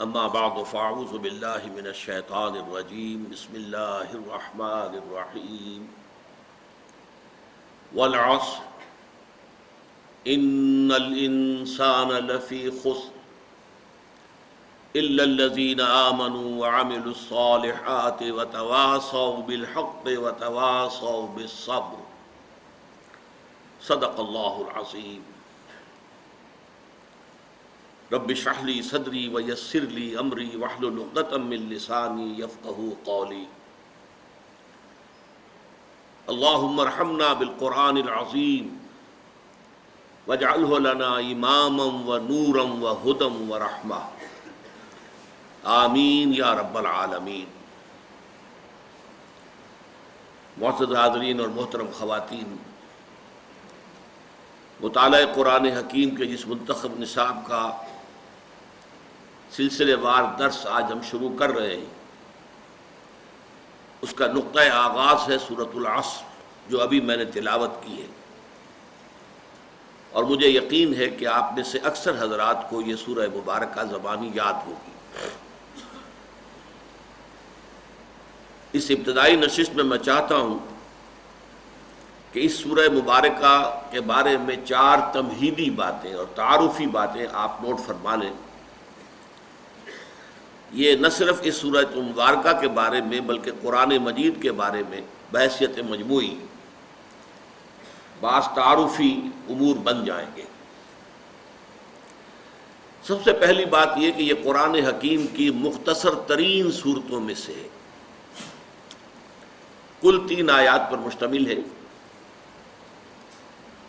اما بعد فاعوذ باللہ من الشیطان الرجیم بسم اللہ الرحمن الرحیم والعصر ان الانسان لفی خسر الا الذین آمنوا وعملوا الصالحات وتواصوا بالحق وتواصوا بالصبر صدق اللہ العظیم۔ رب اشرح لی صدری ویسر لی امری واحلل عقدۃ من لسانی یفقہوا قولی۔ اللہم ارحمنا بالقرآن العظیم واجعلہ لنا اماما ونورا وہدی ورحمہ، آمین یا رب العالمین۔ معزز حاضرین اور محترم خواتین، مطالعہ قرآن حکیم کے جس منتخب نصاب کا سلسلے وار درس آج ہم شروع کر رہے ہیں، اس کا نقطہ آغاز ہے سورۃ العصر، جو ابھی میں نے تلاوت کی ہے، اور مجھے یقین ہے کہ آپ میں سے اکثر حضرات کو یہ سورہ مبارکہ زبانی یاد ہوگی۔ اس ابتدائی نشست میں میں چاہتا ہوں کہ اس سورہ مبارکہ کے بارے میں 4 تمہیدی باتیں اور تعارفی باتیں آپ نوٹ فرما لیں۔ یہ نہ صرف اس سورہ مبارکہ کے بارے میں بلکہ قرآن مجید کے بارے میں بحیثیت مجموعی بعض تعارفی امور بن جائیں گے۔ سب سے پہلی بات یہ کہ یہ قرآن حکیم کی مختصر ترین صورتوں میں سے ہے، کل 3 آیات پر مشتمل ہے،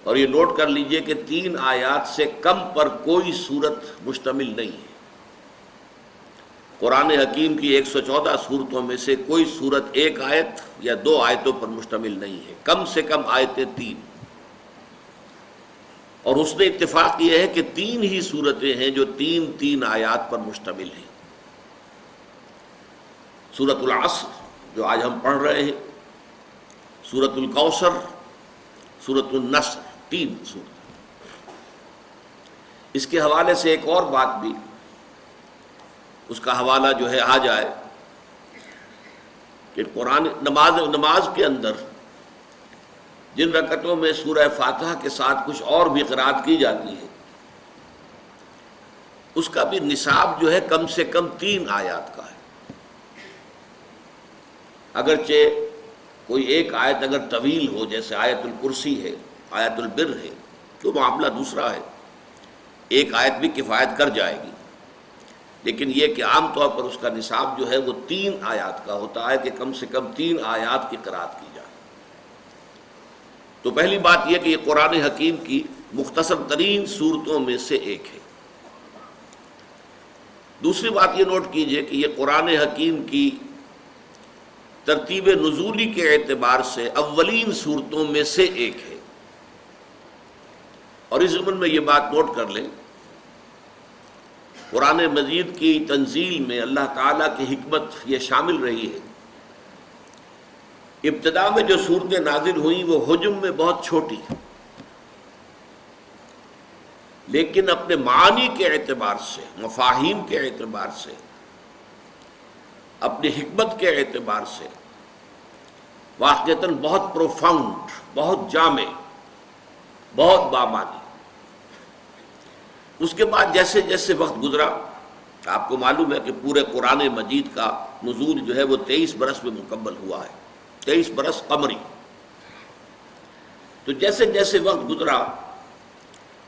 اور یہ نوٹ کر لیجئے کہ 3 آیات سے کم پر کوئی صورت مشتمل نہیں ہے۔ قرآن حکیم کی 114 صورتوں میں سے کوئی صورت 1 آیت یا 2 آیتوں پر مشتمل نہیں ہے، کم سے کم آیتیں 3، اور اس نے اتفاق یہ ہے کہ 3 ہی صورتیں ہیں جو 3 آیات پر مشتمل ہیں۔ سورۃ العصر جو آج ہم پڑھ رہے ہیں، سورۃ الکوثر، سورۃ النصر، 3 صورت۔ اس کے حوالے سے ایک اور بات بھی، اس کا حوالہ جو ہے آ جائے کہ قرآن نماز کے اندر جن رکعتوں میں سورہ فاتحہ کے ساتھ کچھ اور بھی قرأت کی جاتی ہے، اس کا بھی نصاب جو ہے کم سے کم 3 آیات کا ہے۔ اگرچہ کوئی ایک آیت اگر طویل ہو، جیسے آیت الکرسی ہے، آیت البر ہے، تو معاملہ دوسرا ہے، ایک آیت بھی کفایت کر جائے گی، لیکن یہ کہ عام طور پر اس کا نصاب جو ہے وہ 3 آیات کا ہوتا ہے کہ کم سے کم 3 آیات کی قرأت کی جائے۔ تو پہلی بات یہ کہ یہ قرآن حکیم کی مختصر ترین صورتوں میں سے ایک ہے۔ دوسری بات یہ نوٹ کیجئے کہ یہ قرآن حکیم کی ترتیب نزولی کے اعتبار سے اولین صورتوں میں سے ایک ہے، اور اس ضمن میں یہ بات نوٹ کر لیں، قرآن مجید کی تنزیل میں اللہ تعالیٰ کی حکمت یہ شامل رہی ہے، ابتدا میں جو صورتیں نازل ہوئیں وہ حجم میں بہت چھوٹی، لیکن اپنے معانی کے اعتبار سے، مفاہیم کے اعتبار سے، اپنی حکمت کے اعتبار سے واقعتاً بہت پروفاؤنڈ، بہت جامع، بہت بامانی۔ اس کے بعد جیسے جیسے وقت گزرا، آپ کو معلوم ہے کہ پورے قرآن مجید کا نزول جو ہے وہ 23 برس میں مکمل ہوا ہے، 23 برس قمری۔ تو جیسے جیسے وقت گزرا،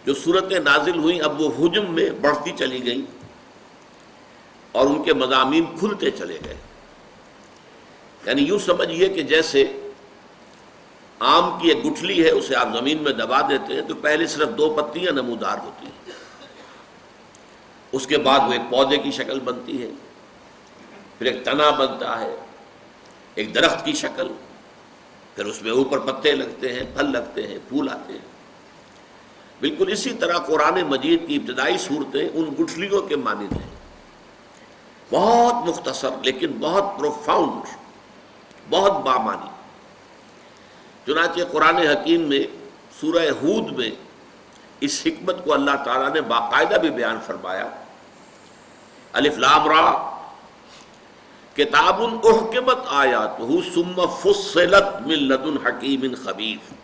جو صورتیں نازل ہوئیں اب وہ حجم میں بڑھتی چلی گئیں، اور ان کے مضامین کھلتے چلے گئے۔ یعنی یوں سمجھیے کہ جیسے آم کی ایک گٹھلی ہے، اسے آپ زمین میں دبا دیتے ہیں تو پہلے صرف 2 پتیاں نمودار ہوتی ہیں، اس کے بعد وہ ایک پودے کی شکل بنتی ہے، پھر ایک تنا بنتا ہے، ایک درخت کی شکل، پھر اس میں اوپر پتے لگتے ہیں، پھل لگتے ہیں، پھول آتے ہیں۔ بالکل اسی طرح قرآن مجید کی ابتدائی صورتیں ان گٹھلیوں کے مانند ہیں، بہت مختصر لیکن بہت پروفاؤنڈ، بہت بامانی۔ چنانچہ قرآن حکیم میں سورہ ہود میں اس حکمت کو اللہ تعالیٰ نے باقاعدہ بھی بیان فرمایا الف لام را کتاب احکمت آیاتہ ثم فصلت من لدن حکیم خبیر.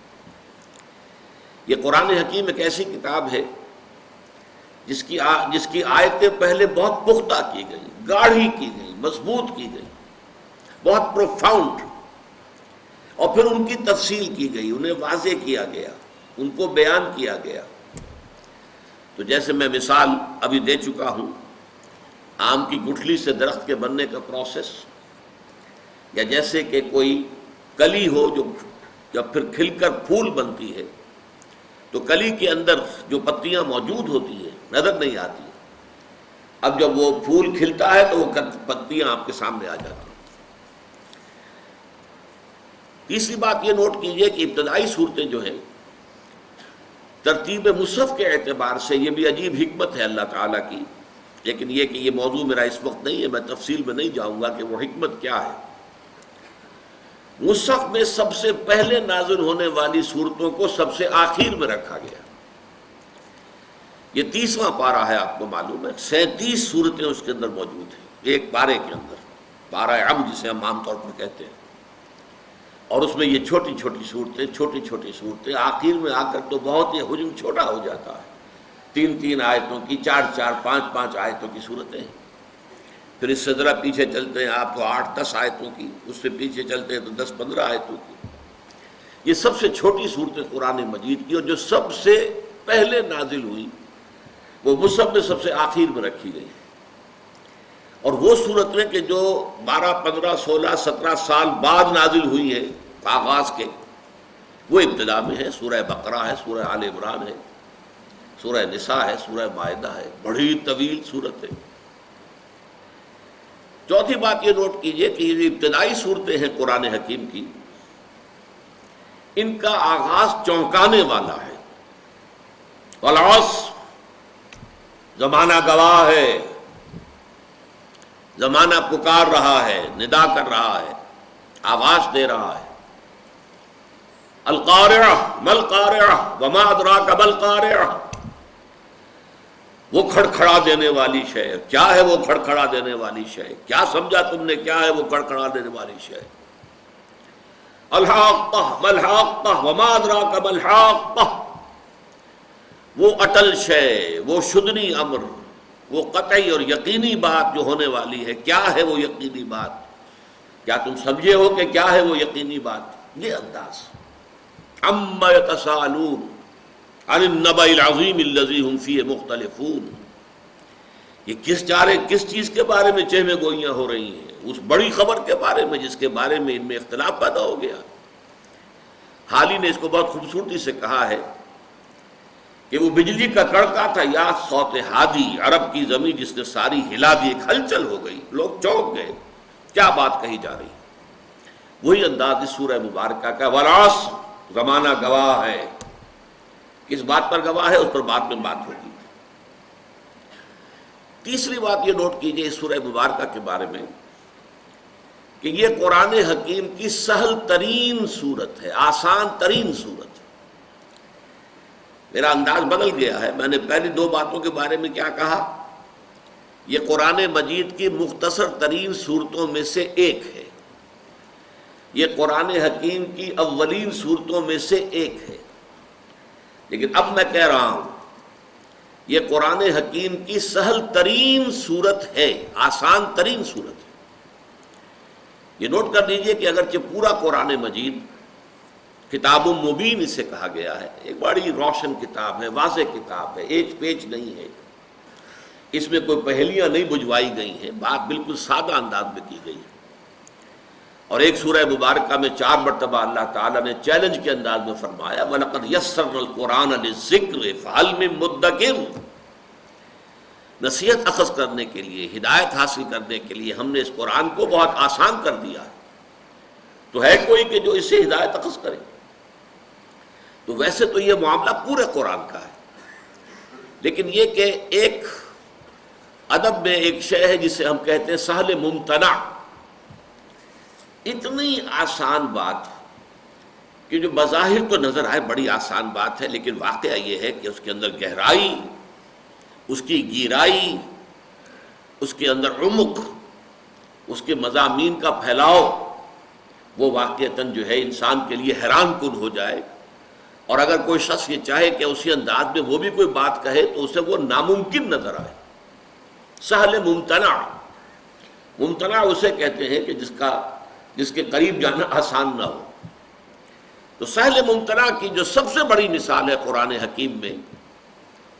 یہ قرآن حکیم ایک ایسی کتاب ہے جس کی آیتیں پہلے بہت پختہ کی گئی، گاڑھی کی گئی، مضبوط کی گئی، بہت پروفاؤنڈ، اور پھر ان کی تفصیل کی گئی، انہیں واضح کیا گیا، ان کو بیان کیا گیا. تو جیسے میں مثال ابھی دے چکا ہوں، آم کی گٹھلی سے درخت کے بننے کا پروسیس، یا جیسے کہ کوئی کلی ہو جو جب پھر کھل کر پھول بنتی ہے تو کلی کے اندر جو پتیاں موجود ہوتی ہیں نظر نہیں آتی، اب جب وہ پھول کھلتا ہے تو وہ پتیاں آپ کے سامنے آ جاتی ہیں. تیسری بات یہ نوٹ کیجئے کہ ابتدائی صورتیں جو ہیں ترتیب مصحف کے اعتبار سے یہ بھی عجیب حکمت ہے اللہ تعالیٰ کی، لیکن یہ کہ یہ موضوع میرا اس وقت نہیں ہے، میں تفصیل میں نہیں جاؤں گا کہ وہ حکمت کیا ہے. مصحف میں سب سے پہلے نازل ہونے والی صورتوں کو سب سے آخر میں رکھا گیا. یہ 30واں پارہ ہے، آپ کو معلوم ہے 37 صورتیں اس کے اندر موجود ہیں ایک پارے کے اندر، پارہ عم جسے ہم عام طور پر کہتے ہیں، اور اس میں یہ چھوٹی چھوٹی صورتیں آخر میں آ کر تو بہت یہ حجم چھوٹا ہو جاتا ہے، 3 آیتوں کی، 4 5 آیتوں کی صورتیں ہیں. پھر اس سے ذرا پیچھے چلتے ہیں آپ تو 8-10 آیتوں کی، اس سے پیچھے چلتے ہیں تو 10-15 آیتوں کی. یہ سب سے چھوٹی صورتیں قرآن مجید کی، اور جو سب سے پہلے نازل ہوئی وہ مصحف میں سب سے آخر میں رکھی گئی. اور وہ صورتیں کہ جو 12 15 16 17 سال بعد نازل ہوئی ہیں آغاز کے، وہ ابتدا میں ہے. سورہ بقرہ ہے، سورہ آل عمران ہے، سورہ نساء ہے، سورہ مائدہ ہے، بڑی طویل صورت ہے. چوتھی بات یہ نوٹ کیجئے کہ یہ جو ابتدائی صورتیں ہیں قرآن حکیم کی، ان کا آغاز چونکانے والا ہے. والعصر، زمانہ گواہ ہے، زمانہ پکار رہا ہے، ندا کر رہا ہے، آواز دے رہا ہے. القارعہ ما القارعہ وما ادراک ما القارعہ، وہ کھڑکھڑا دینے والی شے. کیا ہے وہ کھڑکھڑا دینے والی شے؟ کیا سمجھا تم نے کیا ہے وہ کھڑکھڑا دینے والی شے؟ الحاقہ ما الحاقہ وما ادراک ما الحاقہ، وہ اٹل شے، وہ شدنی امر، وہ قطعی اور یقینی بات جو ہونے والی ہے. کیا ہے وہ یقینی بات؟ کیا تم سمجھے ہو کہ کیا ہے وہ یقینی بات؟ یہ انداز. عما یتساءلون عن النبأ العظیم الذی هم فیہ مختلفون، یہ کس چیز کے بارے میں چہمے گوئیاں ہو رہی ہیں؟ اس بڑی خبر کے بارے میں جس کے بارے میں ان میں اختلاف پیدا ہو گیا. حالی نے اس کو بہت خوبصورتی سے کہا ہے کہ وہ بجلی کا کڑکا تھا یا صوت ہادی، عرب کی زمین جس نے ساری ہلا دی، ایک ہلچل ہو گئی، لوگ چونک گئے، کیا بات کہی جا رہی. وہی انداز اس سورہ مبارکہ کا. والعصر، زمانہ گواہ ہے. کس بات پر گواہ ہے اس پر بعد میں بات ہوگی. تیسری بات یہ نوٹ کیجئے اس سورہ مبارکہ کے بارے میں کہ یہ قرآن حکیم کی سہل ترین صورت ہے، آسان ترین صورت ہے. میرا انداز بدل گیا ہے. میں نے پہلی 2 باتوں کے بارے میں کیا کہا؟ یہ قرآن مجید کی مختصر ترین صورتوں میں سے ایک ہے، یہ قرآن حکیم کی اولین صورتوں میں سے ایک ہے. لیکن اب میں کہہ رہا ہوں یہ قرآن حکیم کی سہل ترین صورت ہے، آسان ترین صورت ہے. یہ نوٹ کر دیجئے کہ اگرچہ پورا قرآن مجید کتاب مبین اسے کہا گیا ہے، ایک بڑی روشن کتاب ہے، واضح کتاب ہے، ایج پیچ نہیں ہے، اس میں کوئی پہیلیاں نہیں بجھوائی گئی ہیں، بات بالکل سادہ انداز میں کی گئی ہے. اور ایک سورہ مبارکہ میں 4 مرتبہ اللہ تعالیٰ نے چیلنج کے انداز میں فرمایا وَلَقَدْ يَسَّرْنَا الْقُرْآنَ لِلذِّكْرِ فَهَلْ مِن مُدَّكِرٍ. نصیحت اخذ کرنے کے لیے، ہدایت حاصل کرنے کے لیے ہم نے اس قرآن کو بہت آسان کر دیا ہے. تو ہے کوئی کہ جو اس سے ہدایت اخذ کرے؟ تو ویسے تو یہ معاملہ پورے قرآن کا ہے، لیکن یہ کہ ایک ادب میں ایک شے ہے جسے ہم کہتے ہیں سہل ممتنع. اتنی آسان بات کہ جو بظاہر تو نظر آئے بڑی آسان بات ہے، لیکن واقعہ یہ ہے کہ اس کے اندر گہرائی، اس کی گہرائی، اس کے اندر عمق، اس کے مضامین کا پھیلاؤ، وہ واقعتاً جو ہے انسان کے لیے حیران کن ہو جائے. اور اگر کوئی شخص یہ چاہے کہ اسی انداز میں وہ بھی کوئی بات کہے تو اسے وہ ناممکن نظر آئے. سہل ممتنع، ممتنع اسے کہتے ہیں کہ جس کے قریب جانا آسان نہ ہو. تو سہل ممتنع کی جو سب سے بڑی مثال ہے قرآن حکیم میں،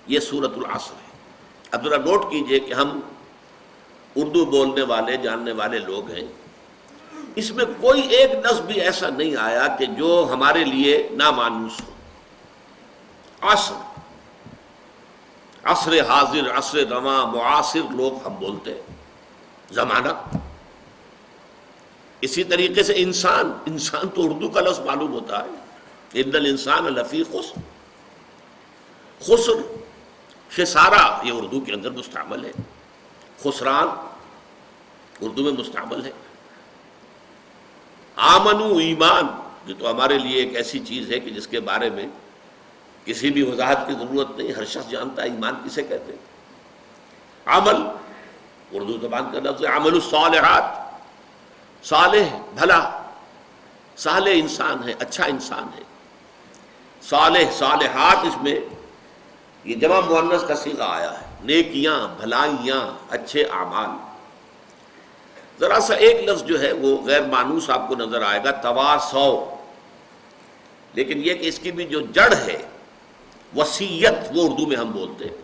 یہ سورۃ العصر ہے. اب ذرا نوٹ کیجئے کہ ہم اردو بولنے والے جاننے والے لوگ ہیں، اس میں کوئی ایک لفظ بھی ایسا نہیں آیا کہ جو ہمارے لیے نامانوس ہو. عصر، عصر حاضر، عصر رواں، معاصر لوگ ہم بولتے ہیں، زمانہ. اسی طریقے سے انسان تو اردو کا لفظ معلوم ہوتا ہے، ان الانسان لفی خسر. خسر، خسارہ، یہ اردو کے اندر مستعمل ہے. خسران اردو میں مستعمل ہے. آمنو، ایمان، یہ تو ہمارے لیے ایک ایسی چیز ہے کہ جس کے بارے میں کسی بھی وضاحت کی ضرورت نہیں، ہر شخص جانتا ہے ایمان کسے کہتے ہیں. عمل، اردو زبان کا لفظ ہے. عمل الصالحات، صالح بھلا، صالح انسان ہے، اچھا انسان ہے. صالح، صالحات، اس میں یہ جمع مؤنث کا صیغہ آیا ہے. نیکیاں، بھلائیاں، اچھے اعمال. ذرا سا ایک لفظ جو ہے وہ غیر مانوس آپ کو نظر آئے گا، تواصو. لیکن یہ کہ اس کی بھی جو جڑ ہے وصیت، وہ اردو میں ہم بولتے ہیں.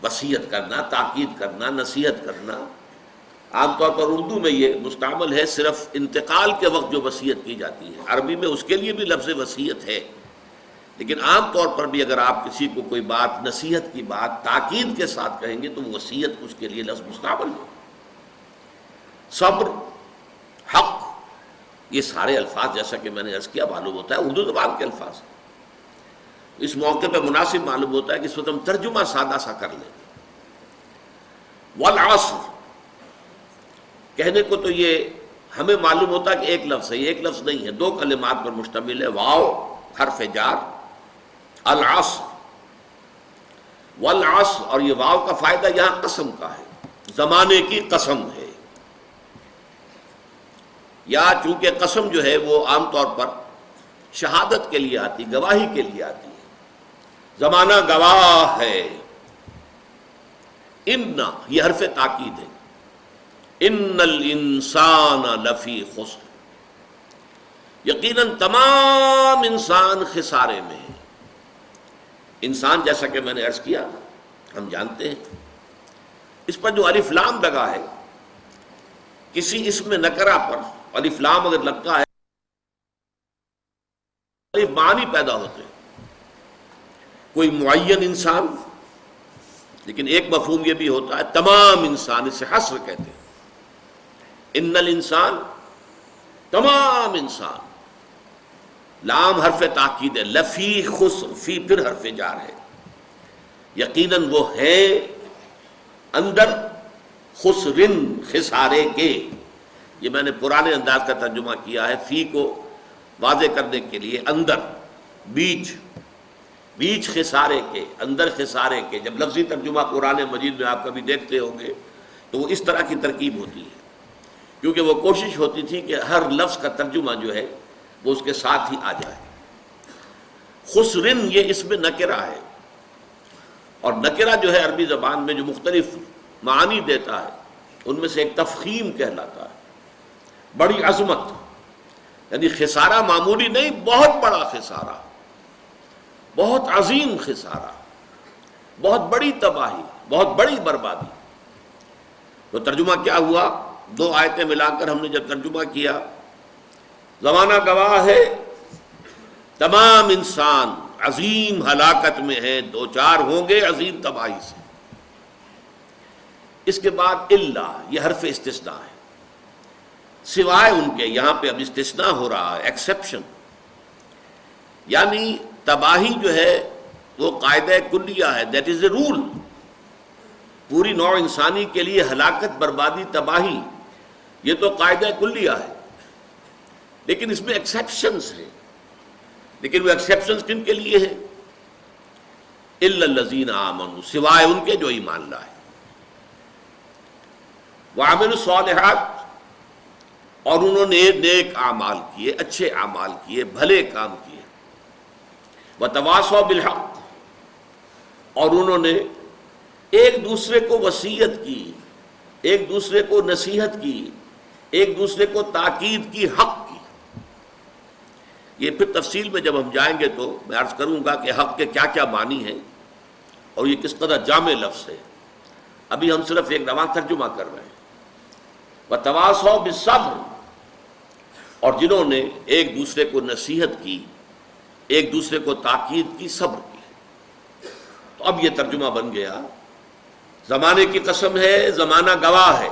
وصیت کرنا، تاکید کرنا، نصیحت کرنا. عام طور پر اردو میں یہ مستعمل ہے صرف انتقال کے وقت جو وصیت کی جاتی ہے. عربی میں اس کے لیے بھی لفظ وصیت ہے، لیکن عام طور پر بھی اگر آپ کسی کو کوئی بات، نصیحت کی بات تاکید کے ساتھ کہیں گے تو وصیت اس کے لیے لفظ مستعمل ہے. صبر، حق، یہ سارے الفاظ جیسا کہ میں نے عرض کیا معلوم ہوتا ہے اردو زبان کے الفاظ. اس موقع پہ مناسب معلوم ہوتا ہے کہ اس وقت ہم ترجمہ سادہ سا کر لیں. والعصر کہنے کو تو یہ ہمیں معلوم ہوتا ہے کہ ایک لفظ ہے، یہ ایک لفظ نہیں ہے، دو کلمات پر مشتمل ہے. واو حرف جار، العصر، والعصر، اور یہ واو کا فائدہ یہاں قسم کا ہے، زمانے کی قسم ہے. یا چونکہ قسم جو ہے وہ عام طور پر شہادت کے لیے آتی، گواہی کے لیے آتی ہے. زمانہ گواہ ہے. ان، یہ حرف تاکید ہے. ان الانسان لفی خسر، یقیناً تمام انسان خسارے میں ہے. انسان جیسا کہ میں نے عرض کیا ہم جانتے ہیں، اس پر جو الف لام لگا ہے، کسی اسم نکرہ پر الف لام اگر لگتا ہے الف معنی پیدا ہوتے ہیں. کوئی معین انسان، لیکن ایک مفہوم یہ بھی ہوتا ہے تمام انسان، اسے حصر کہتے ہیں. ان الانسان، تمام انسان. لام حرف تاکید ہے. لفی خسر، فی پھر حرف جار ہے. یقیناً وہ ہے اندر، خسرن، خسارے کے. یہ میں نے پرانے انداز کا ترجمہ کیا ہے، فی کو واضح کرنے کے لیے. اندر، بیچ، بیچ خسارے کے، اندر خسارے کے. جب لفظی ترجمہ قرآن مجید میں آپ کبھی دیکھتے ہوں گے تو وہ اس طرح کی ترکیب ہوتی ہے، کیونکہ وہ کوشش ہوتی تھی کہ ہر لفظ کا ترجمہ جو ہے وہ اس کے ساتھ ہی آ جائے. خسرن یہ اس میں نکرہ ہے، اور نکرہ جو ہے عربی زبان میں جو مختلف معانی دیتا ہے ان میں سے ایک تفخیم کہلاتا ہے، بڑی عظمت. یعنی خسارہ معمولی نہیں، بہت بڑا خسارہ، بہت عظیم خسارہ، بہت بڑی تباہی، بہت بڑی بربادی. تو ترجمہ کیا ہوا؟ دو آیتیں ملا کر ہم نے جب ترجمہ کیا، زمانہ گواہ ہے، تمام انسان عظیم ہلاکت میں ہیں، دو چار ہوں گے عظیم تباہی سے. اس کے بعد الا، یہ حرف استثناء ہے، سوائے ان کے. یہاں پہ اب استثناء ہو رہا ہے، ایکسیپشن. یعنی تباہی جو ہے وہ قاعدہ کلیہ ہے، دیٹ از اے رول. پوری نوع انسانی کے لیے ہلاکت، بربادی، تباہی، یہ تو قاعدہ کلیہ ہے. لیکن اس میں ایکسیپشنز ہیں. لیکن وہ ایکسیپشنز کن کے لیے ہیں؟ الا الذین آمنوا، سوائے ان کے جو ایمان لائے. وعملوا الصالحات، اور انہوں نے نیک اعمال کیے، اچھے اعمال کیے، بھلے کام کیے، وتواصوا بالحق، اور انہوں نے ایک دوسرے کو وصیت کی، ایک دوسرے کو نصیحت کی، ایک دوسرے کو تاکید کی، حق کی۔ یہ پھر تفصیل میں جب ہم جائیں گے تو میں عرض کروں گا کہ حق کے کیا کیا معنی ہیں اور یہ کس قدر جامع لفظ ہے۔ ابھی ہم صرف ایک رواں ترجمہ کر رہے ہیں۔ وتواصوا بالصبر، اور جنہوں نے ایک دوسرے کو نصیحت کی، ایک دوسرے کو تاکید کی، صبر کی۔ تو اب یہ ترجمہ بن گیا، زمانے کی قسم ہے، زمانہ گواہ ہے،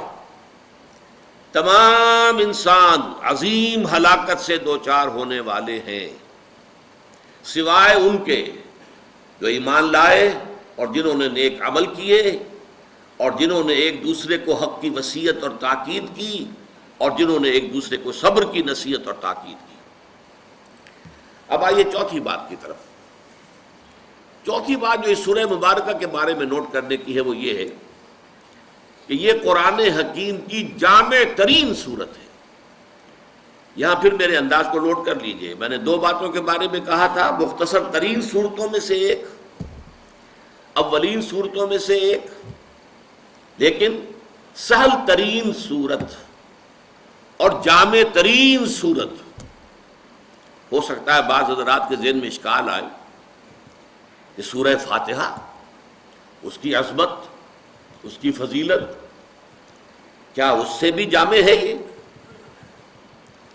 تمام انسان عظیم ہلاکت سے دوچار ہونے والے ہیں سوائے ان کے جو ایمان لائے اور جنہوں نے نیک عمل کیے اور جنہوں نے ایک دوسرے کو حق کی وصیت اور تاکید کی اور جنہوں نے ایک دوسرے کو صبر کی نصیحت اور تاکید کی۔ اب آئیے چوتھی بات کی طرف۔ چوتھی بات جو اس سورہ مبارکہ کے بارے میں نوٹ کرنے کی ہے وہ یہ ہے کہ یہ قرآن حکیم کی جامع ترین صورت ہے۔ یہاں پھر میرے انداز کو نوٹ کر لیجئے، میں نے دو باتوں کے بارے میں کہا تھا، مختصر ترین صورتوں میں سے ایک، اولین صورتوں میں سے ایک، لیکن سہل ترین صورت اور جامع ترین صورت۔ ہو سکتا ہے بعض حضرات کے ذہن میں اشکال آئے کہ سورہ فاتحہ، اس کی عظمت، اس کی فضیلت، کیا اس سے بھی جامع ہے یہ؟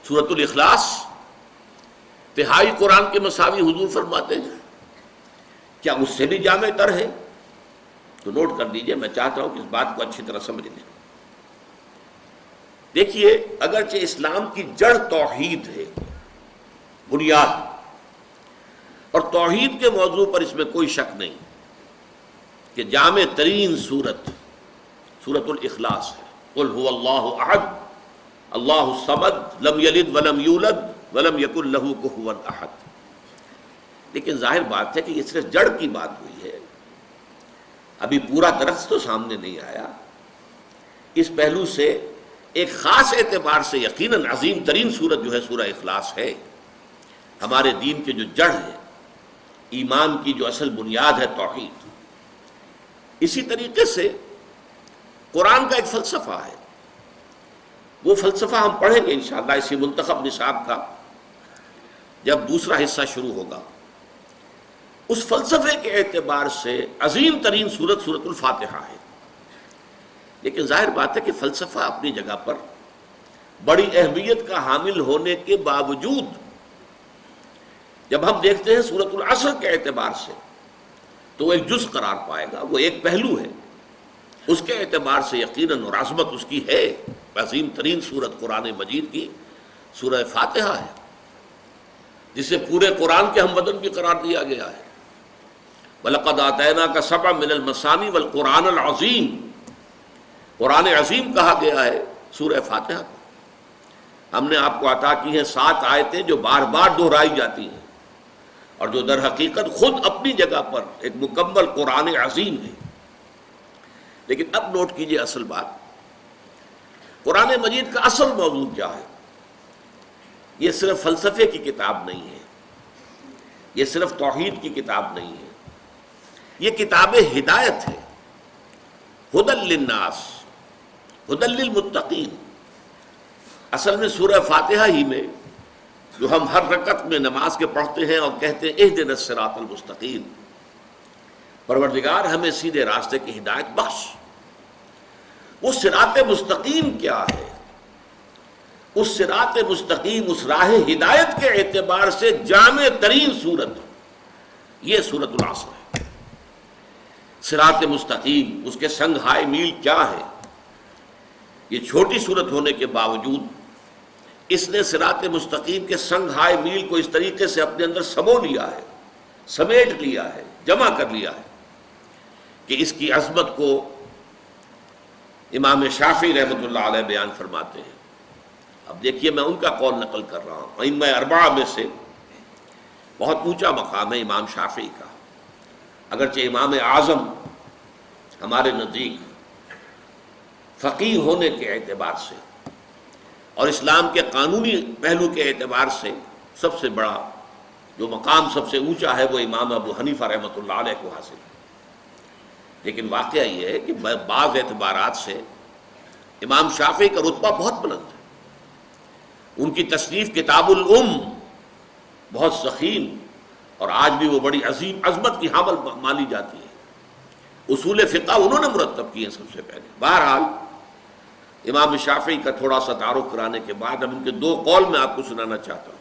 سورۃ الاخلاص تہائی قرآن کے مساوی حضور فرماتے ہیں، کیا اس سے بھی جامع تر ہے؟ تو نوٹ کر دیجئے، میں چاہتا ہوں کہ اس بات کو اچھی طرح سمجھ لیں۔ دیکھیے، اگرچہ اسلام کی جڑ توحید ہے، بنیاد، اور توحید کے موضوع پر اس میں کوئی شک نہیں کہ جامع ترین صورت سورۃ الاخلاص ہے۔ قل هو اللہ احد اللہ الصمد لم یلد ولم یولد ولم یکن لہ کفوا احد۔ لیکن ظاہر بات ہے کہ یہ صرف جڑ کی بات ہوئی ہے، ابھی پورا درخت تو سامنے نہیں آیا۔ اس پہلو سے ایک خاص اعتبار سے یقیناً عظیم ترین صورت جو ہے سورہ اخلاص ہے۔ ہمارے دین کے جو جڑ ہے، ایمان کی جو اصل بنیاد ہے توحید۔ اسی طریقے سے قرآن کا ایک فلسفہ ہے، وہ فلسفہ ہم پڑھیں گے انشاءاللہ اسی منتخب نصاب کا جب دوسرا حصہ شروع ہوگا۔ اس فلسفے کے اعتبار سے عظیم ترین سورت سورۃ الفاتحہ ہے۔ لیکن ظاہر بات ہے کہ فلسفہ اپنی جگہ پر بڑی اہمیت کا حامل ہونے کے باوجود جب ہم دیکھتے ہیں سورۃ العصر کے اعتبار سے تو وہ ایک جز قرار پائے گا، وہ ایک پہلو ہے، اس کے اعتبار سے یقیناً اور عظمت اس کی ہے۔ عظیم ترین سورت قرآن مجید کی سورہ فاتحہ ہے، جسے پورے قرآن کے ہم وطن بھی قرار دیا گیا ہے۔ وَلَقَدْ آتَيْنَاكَ سَبْعًا مِنَ الْمَثَانِي وَالْقُرْآنَ الْعَظِيمِ، قرآن عظیم کہا گیا ہے سورہ فاتحہ کو۔ ہم نے آپ کو عطا کی ہیں 7 آیتیں جو بار بار دہرائی جاتی ہیں اور جو در حقیقت خود اپنی جگہ پر ایک مکمل قرآن عظیم ہے۔ لیکن اب نوٹ کیجئے اصل بات، قرآن مجید کا اصل موضوع کیا ہے؟ یہ صرف فلسفے کی کتاب نہیں ہے، یہ صرف توحید کی کتاب نہیں ہے، یہ کتاب ہدایت ہے۔ ہدی للناس، ہدی للمتقین۔ اصل میں سورہ فاتحہ ہی میں جو ہم ہر رکعت میں نماز کے پڑھتے ہیں اور کہتے ہیں اہدنا الصراط المستقیم، پروردگار ہمیں سیدھے راستے کی ہدایت بخش۔ وہ صراط مستقیم کیا ہے؟ اس صراط مستقیم، اس راہ ہدایت کے اعتبار سے جامع ترین صورت یہ سورۃ العصر ہے۔ صراط مستقیم، اس کے سنگ ہائے میل کیا ہے؟ یہ چھوٹی صورت ہونے کے باوجود اس نے صراط مستقیم کے سنگ ہائے میل کو اس طریقے سے اپنے اندر سمو لیا ہے، سمیٹ لیا ہے، جمع کر لیا ہے کہ اس کی عظمت کو امام شافعی رحمۃ اللہ علیہ بیان فرماتے ہیں۔ اب دیکھیے، میں ان کا قول نقل کر رہا ہوں، ائمہ اربعہ میں سے بہت اونچا مقام ہے امام شافعی کا، اگرچہ امام اعظم ہمارے نزدیک فقیہ ہونے کے اعتبار سے اور اسلام کے قانونی پہلو کے اعتبار سے سب سے بڑا جو مقام سب سے اونچا ہے وہ امام ابو حنیفہ رحمۃ اللہ علیہ کو حاصل ہے. لیکن واقعہ یہ ہے کہ بعض اعتبارات سے امام شافعی کا رتبہ بہت بلند ہے. ان کی تصنیف کتاب الام بہت ضخیم اور آج بھی وہ بڑی عظیم عظمت کی حامل مانی جاتی ہے. اصول فقہ انہوں نے مرتب کیے سب سے پہلے. بہرحال امام شافعی کا تھوڑا سا تعارف کرانے کے بعد اب ان کے دو قول میں آپ کو سنانا چاہتا ہوں.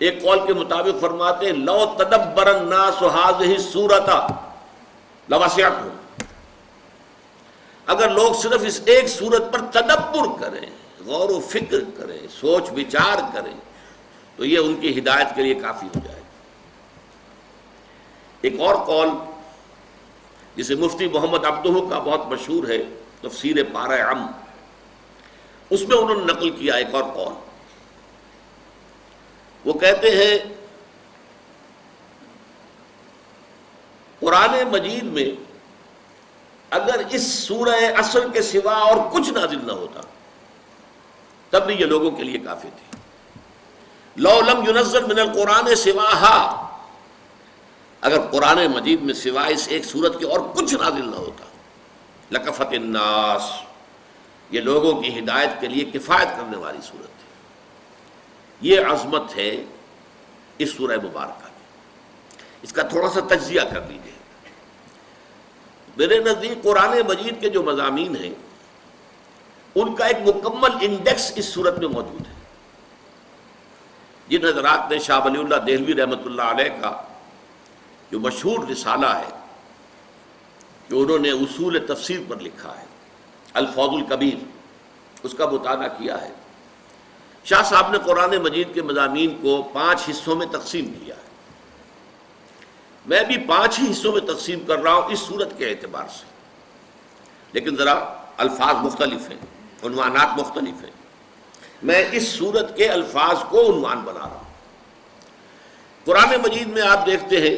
ایک قول کے مطابق فرماتے ہیں لو تدبر الناس هذه السورۃ لوسعتهم، اگر لوگ صرف اس ایک سورت پر تدبر کریں، غور و فکر کریں، سوچ بچار کریں تو یہ ان کی ہدایت کے لیے کافی ہو جائے. ایک اور قول جسے مفتی محمد عبدہ کا بہت مشہور ہے تفسیر پارہ عم، اس میں انہوں نے نقل کیا ایک اور قول. وہ کہتے ہیں قرآن مجید میں اگر اس سورہ عصر کے سوا اور کچھ نازل نہ ہوتا تب بھی یہ لوگوں کے لیے کافی تھی. لو لم ينزل من القرآن سواها، اگر قرآن مجید میں سوائے اس ایک سورت کے اور کچھ نازل نہ ہوتا لکفت الناس، یہ لوگوں کی ہدایت کے لیے کفایت کرنے والی صورت تھی. یہ عظمت ہے اس سورہ مبارکہ کی. اس کا تھوڑا سا تجزیہ کر لیجیے. میرے نزدیک قرآن مجید کے جو مضامین ہیں ان کا ایک مکمل انڈیکس اس سورت میں موجود ہے. جن حضرات نے شاہ ولی اللہ دہلوی رحمۃ اللہ علیہ کا جو مشہور رسالہ ہے جو انہوں نے اصول تفسیر پر لکھا ہے الفوز الکبیر، اس کا مطالعہ کیا ہے. شاہ صاحب نے قرآن مجید کے مضامین کو 5 حصوں میں تقسیم کیا ہے. میں بھی 5 ہی حصوں میں تقسیم کر رہا ہوں اس صورت کے اعتبار سے، لیکن ذرا الفاظ مختلف ہیں، عنوانات مختلف ہیں. میں اس صورت کے الفاظ کو عنوان بنا رہا ہوں. قرآن مجید میں آپ دیکھتے ہیں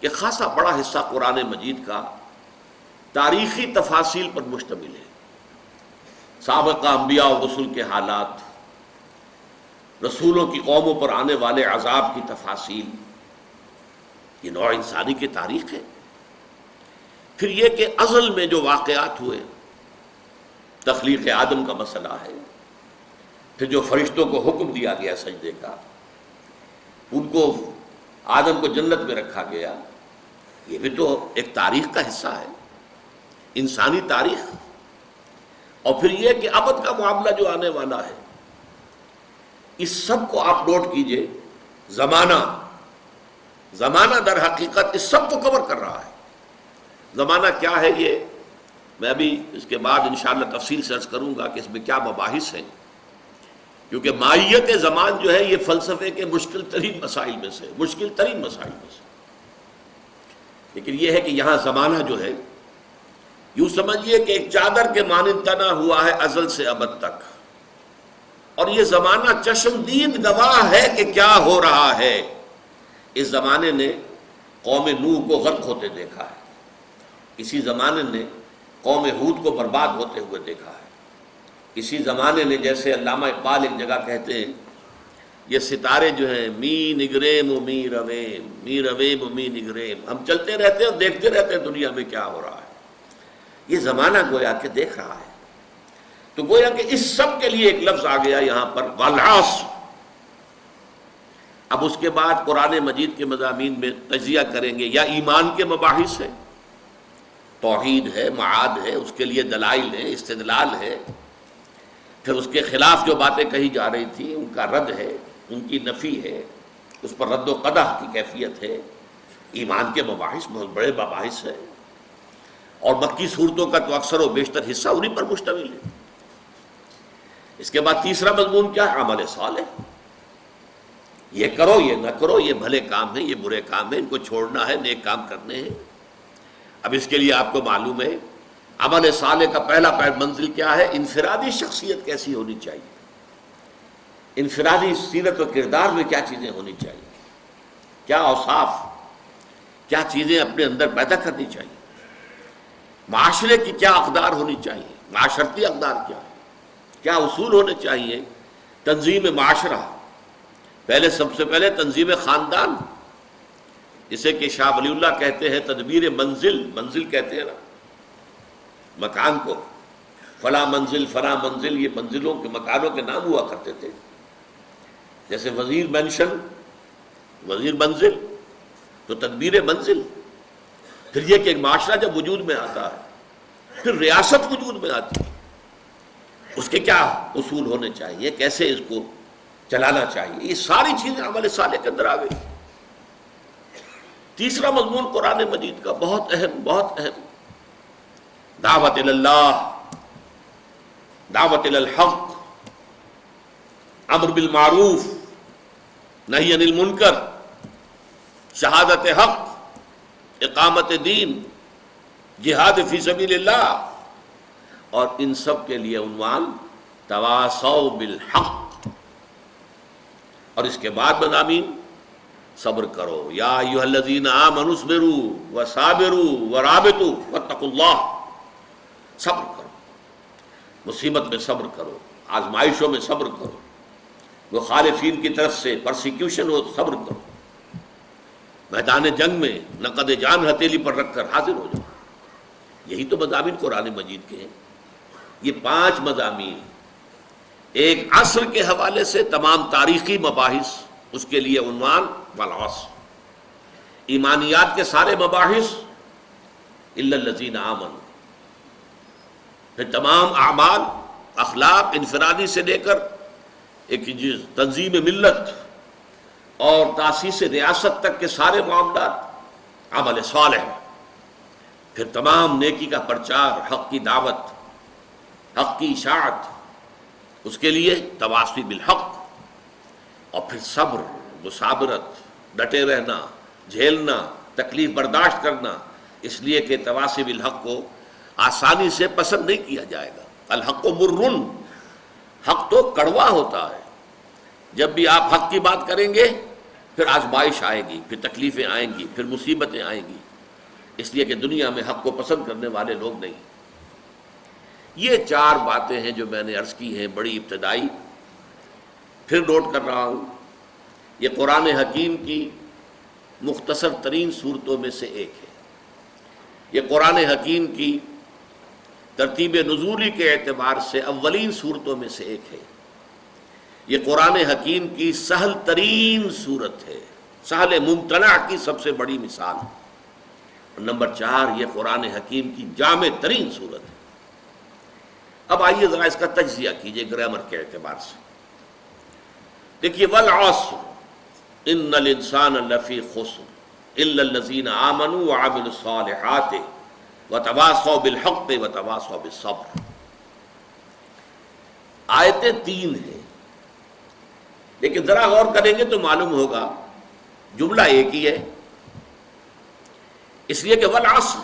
کہ خاصا بڑا حصہ قرآن مجید کا تاریخی تفاصیل پر مشتمل ہے. سابقہ انبیاء و رسول کے حالات، رسولوں کی قوموں پر آنے والے عذاب کی تفاصیل، یہ نوع انسانی کی تاریخ ہے. پھر یہ کہ ازل میں جو واقعات ہوئے، تخلیق آدم کا مسئلہ ہے، پھر جو فرشتوں کو حکم دیا گیا سجدے کا، ان کو آدم کو جنت میں رکھا گیا، یہ بھی تو ایک تاریخ کا حصہ ہے، انسانی تاریخ. اور پھر یہ کہ ابد کا معاملہ جو آنے والا ہے، اس سب کو آپ نوٹ کیجئے. زمانہ در حقیقت اس سب کو کور کر رہا ہے. زمانہ کیا ہے یہ میں ابھی اس کے بعد انشاءاللہ تفصیل سے عرض کروں گا کہ اس میں کیا مباحث ہیں، کیونکہ ماہیت زمان جو ہے یہ فلسفے کے مشکل ترین مسائل میں سے. لیکن یہ ہے کہ یہاں زمانہ جو ہے یوں سمجھیے کہ ایک چادر کے مانند تنا ہوا ہے ازل سے ابد تک، اور یہ زمانہ چشمدید گواہ ہے کہ کیا ہو رہا ہے. اس زمانے نے قوم نوح کو غرق ہوتے دیکھا ہے، اسی زمانے نے قوم ہود کو برباد ہوتے ہوئے دیکھا ہے. اسی زمانے نے، جیسے علامہ اقبال ایک جگہ کہتے ہیں، یہ ستارے جو ہیں می نگریم و می رویم، می رویم و می نگریم، ہم چلتے رہتے ہیں اور دیکھتے رہتے ہیں دنیا میں کیا ہو رہا ہے. یہ زمانہ گویا کہ دیکھ رہا ہے. تو گویا کہ اس سب کے لیے ایک لفظ آ گیا یہاں پر والعصر. اب اس کے بعد قرآن مجید کے مضامین میں تجزیہ کریں گے. یا ایمان کے مباحث ہے، توحید ہے، معاد ہے، اس کے لیے دلائل ہے، استدلال ہے. پھر اس کے خلاف جو باتیں کہی جا رہی تھی ان کا رد ہے، ان کی نفی ہے، اس پر رد و قدح کی کیفیت ہے. ایمان کے مباحث بہت بڑے مباحث ہیں، اور مکی صورتوں کا تو اکثر و بیشتر حصہ انہی پر مشتمل ہے. اس کے بعد تیسرا مضمون کیا ہے؟ عمل صالح. یہ کرو، یہ نہ کرو، یہ بھلے کام ہیں، یہ برے کام ہیں، ان کو چھوڑنا ہے، نیک کام کرنے ہیں. اب اس کے لیے آپ کو معلوم ہے عمل صالح کا پہلا منزل کیا ہے؟ انفرادی شخصیت کیسی ہونی چاہیے، انفرادی سیرت و کردار میں کیا چیزیں ہونی چاہیے، کیا اوصاف، کیا چیزیں اپنے اندر پیدا کرنی چاہیے. معاشرے کی کیا اقدار ہونی چاہیے، معاشرتی اقدار کیا ہے، کیا اصول ہونے چاہیے. تنظیم معاشرہ، پہلے سب سے پہلے تنظیم خاندان، جسے کہ شاہ ولی اللہ کہتے ہیں تدبیر منزل. منزل کہتے ہیں نا مکان کو، فلاں منزل فلاں منزل، یہ منزلوں کے مکانوں کے نام ہوا کرتے تھے. جیسے وزیر مینشن، وزیر منزل، تو تدبیر منزل. پھر یہ کہ ایک معاشرہ جب وجود میں آتا ہے، پھر ریاست وجود میں آتی ہے، اس کے کیا اصول ہونے چاہیے، کیسے اس کو چلانا چاہیے، یہ ساری چیزیں عمل صالح کے اندر آ گئی. تیسرا مضمون قرآن مجید کا بہت اہم، دعوت اللہ، دعوت الحق، امر بالمعروف، نہی عن المنکر، شہادت حق، اقامت دین، جہاد فی سبیل اللہ، اور ان سب کے لیے عنوان تواصوا بالحق. اور اس کے بعد مضامین صبر کرو، یا ایھا الذین آمنوا اصبروا وصابروا ورابطوا واتقوا اللہ. صبر کرو، مصیبت میں صبر کرو، آزمائشوں میں صبر کرو، مخالفین کی طرف سے پرسیکیوشن ہو صبر کرو، میدان جنگ میں نقد جان ہتھیلی پر رکھ کر حاضر ہو جاؤ. یہی تو مضامین قرآن مجید کے ہیں. یہ 5 مضامین، ایک عصر کے حوالے سے تمام تاریخی مباحث، اس کے لیے عنوان والعصر. ایمانیات کے سارے مباحث الا الذین آمنوا. پھر تمام اعمال، اخلاق انفرادی سے لے کر ایک تنظیم ملت اور تاسیس ریاست تک کے سارے معاملات عمل صالح. پھر تمام نیکی کا پرچار، حق کی دعوت، حق کی اشاعت، اس کے لیے تواصی بالحق. اور پھر صبر، مصابرت، ڈٹے رہنا، جھیلنا، تکلیف برداشت کرنا، اس لیے کہ تواصی بالحق کو آسانی سے پسند نہیں کیا جائے گا. الحق مرن، حق تو کڑوا ہوتا ہے. جب بھی آپ حق کی بات کریں گے پھر آزمائش آئے گی، پھر تکلیفیں آئیں گی، پھر مصیبتیں آئیں گی. اس لیے کہ دنیا میں حق کو پسند کرنے والے لوگ نہیں. یہ 4 باتیں ہیں جو میں نے عرض کی ہیں، بڑی ابتدائی. پھر نوٹ کر رہا ہوں، یہ قرآن حکیم کی مختصر ترین صورتوں میں سے ایک ہے. یہ قرآن حکیم کی ترتیب نزولی کے اعتبار سے اولین صورتوں میں سے ایک ہے. یہ قرآن حکیم کی سہل ترین صورت ہے، سہل ممتنع کی سب سے بڑی مثال. اور نمبر 4، یہ قرآن حکیم کی جامع ترین صورت ہے. اب آئیے ذرا اس کا تجزیہ کیجئے گرامر کے اعتبار سے. دیکھیے، والعصر ان الانسان لفی خسر الا الذین آمنوا وعملوا الصالحات وتواصوا بالحق وتواصوا بالصبر. آیتیں 3 ہیں، لیکن ذرا غور کریں گے تو معلوم ہوگا جملہ ایک ہی ہے. اس لیے کہ والعصر،